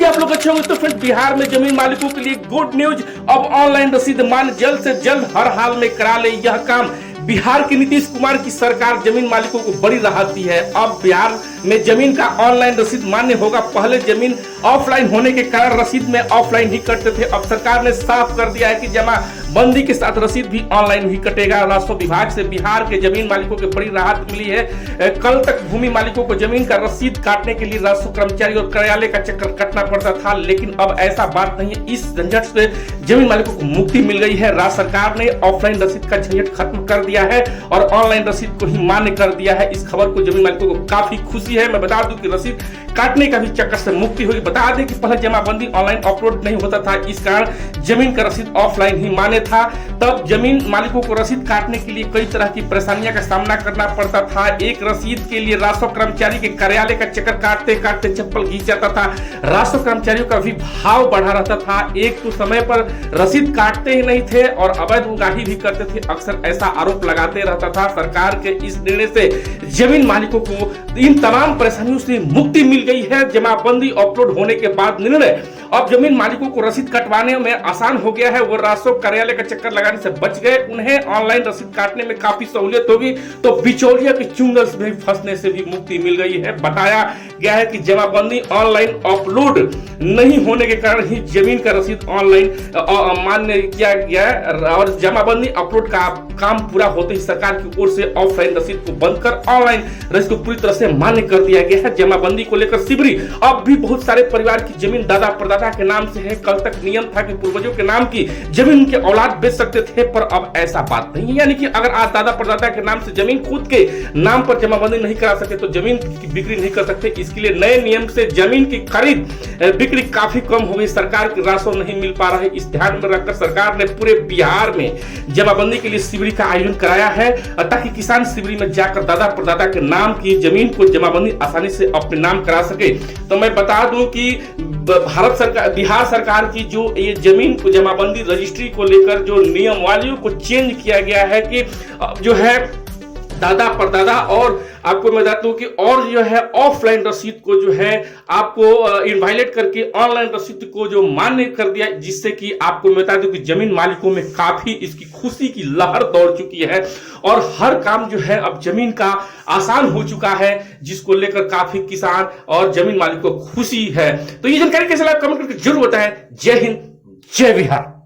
आप लोग अच्छे होंगे। तो फ्रेंड, बिहार में जमीन मालिकों के लिए गुड न्यूज, अब ऑनलाइन रसीद मान जल्द से जल्द हर हाल में करा ले यह काम। बिहार के नीतीश कुमार की सरकार जमीन मालिकों को बड़ी राहत दी है। अब बिहार में जमीन का ऑनलाइन रसीद मान्य होगा। पहले जमीन ऑफलाइन होने के कारण रसीद में ऑफलाइन ही कटते थे। अब सरकार ने साफ कर दिया है कि जमाबंदी के साथ रसीद भी ऑनलाइन ही कटेगा। राजस्व विभाग से बिहार के जमीन मालिकों को बड़ी राहत मिली है। कल तक भूमि मालिकों को जमीन का रसीद काटने के लिए राजस्व कर्मचारी और कार्यालय का चक्कर कटना पड़ता था, लेकिन अब ऐसा बात नहीं है। इस झंझट से जमीन मालिकों को मुक्ति मिल गई है। राज्य सरकार ने ऑफलाइन रसीद का झंझट खत्म कर दिया है और ऑनलाइन रसीद को ही मान्य कर दिया है। इस खबर को जमीन मालिकों को काफी खुशी है। मैं बता दूं कि रसीद काटने का भी चक्कर से मुक्ति हुई। बता दें कि पहले जमाबंदी ऑनलाइन अपलोड नहीं होता था, इस कारण जमीन का रसीद ऑफलाइन ही मान्य था। तब जमीन मालिकों को रसीद काटने के लिए कई तरह की परेशानियों का सामना करना पड़ता था। एक रसीद के लिए राजस्व कर्मचारी के कार्यालय का चक्कर काटते काटते चप्पल घिस जाता था। राजस्व कर्मचारियों का भी भाव बढ़ा रहता था। एक तो समय पर रसीद काटते ही नहीं थे और अवैध उगाही भी करते थे। अक्सर ऐसा आरोप लगाते रहता था। सरकार के इस निर्णय से जमीन मालिकों को इन तमाम परेशानियों से मुक्ति मिल गई है। जमाबंदी अपलोड होने के बाद निर्णय अब जमीन मालिकों को रसीद कटवाने में आसान हो गया है। वो राजस्व कार्यालय का चक्कर लगाने से बच गए। उन्हें ऑनलाइन रसीद काटने में काफी सहूलियत होगी, तो बिचौलिया के चुंगल में फंसने से भी मुक्ति मिल गई है। बताया गया है कि जमाबंदी ऑनलाइन अपलोड नहीं होने के कारण ही जमीन का रसीद ऑनलाइन मान्य किया गया है और जमाबंदी अपलोड का काम पूरा होते ही सरकार की ओर से ऑफलाइन रसीद को बंद कर ऑनलाइन रसीद को पूरी तरह से मान्य कर दिया गया है। जमाबंदी को लेकर सिबरी अब भी बहुत सारे परिवार की जमीन दादा परदादा के नाम से है। कल तक नियम था कि पूर्वजों के नाम की जमीन उनके औलाद बेच सकते थे, पर अब ऐसा बात नहीं है। यानी कि अगर आज दादा परदादा के नाम से जमीन खुद के नाम पर जमाबंदी नहीं करा सके तो जमीन की बिक्री नहीं कर सकते। इसके लिए नए नियम से जमीन की खरीद बिक्री काफी कम हो गई। सरकार की राजस्व नहीं मिल पा रहा है। इस ध्यान में रखकर सरकार ने पूरे बिहार में जमाबंदी के लिए शिविर का आयोजन कराया है ताकि किसान शिविर में जाकर दादा परदादा के नाम की जमीन को जमाबंदी आसानी से अपने नाम करा सके। तो मैं बता दूं कि भारत सरकार, बिहार सरकार की जो ये जमीन को जमाबंदी रजिस्ट्री को लेकर जो नियमावलियों को चेंज किया गया है कि जो है दादा परदादा और आपको मैं बता दूं कि और जो है ऑफलाइन रसीद को जो है आपको इनवायलेट करके ऑनलाइन रसीद को जो मान्य कर दिया, जिससे कि आपको मैं बता दूं कि जमीन मालिकों में काफी इसकी खुशी की लहर दौड़ चुकी है और हर काम जो है अब जमीन का आसान हो चुका है, जिसको लेकर काफी किसान और जमीन मालिक को खुशी है। तो ये जानकारी कैसे लगा कमेंट करके जरूर बताएं। जय हिंद, जय बिहार।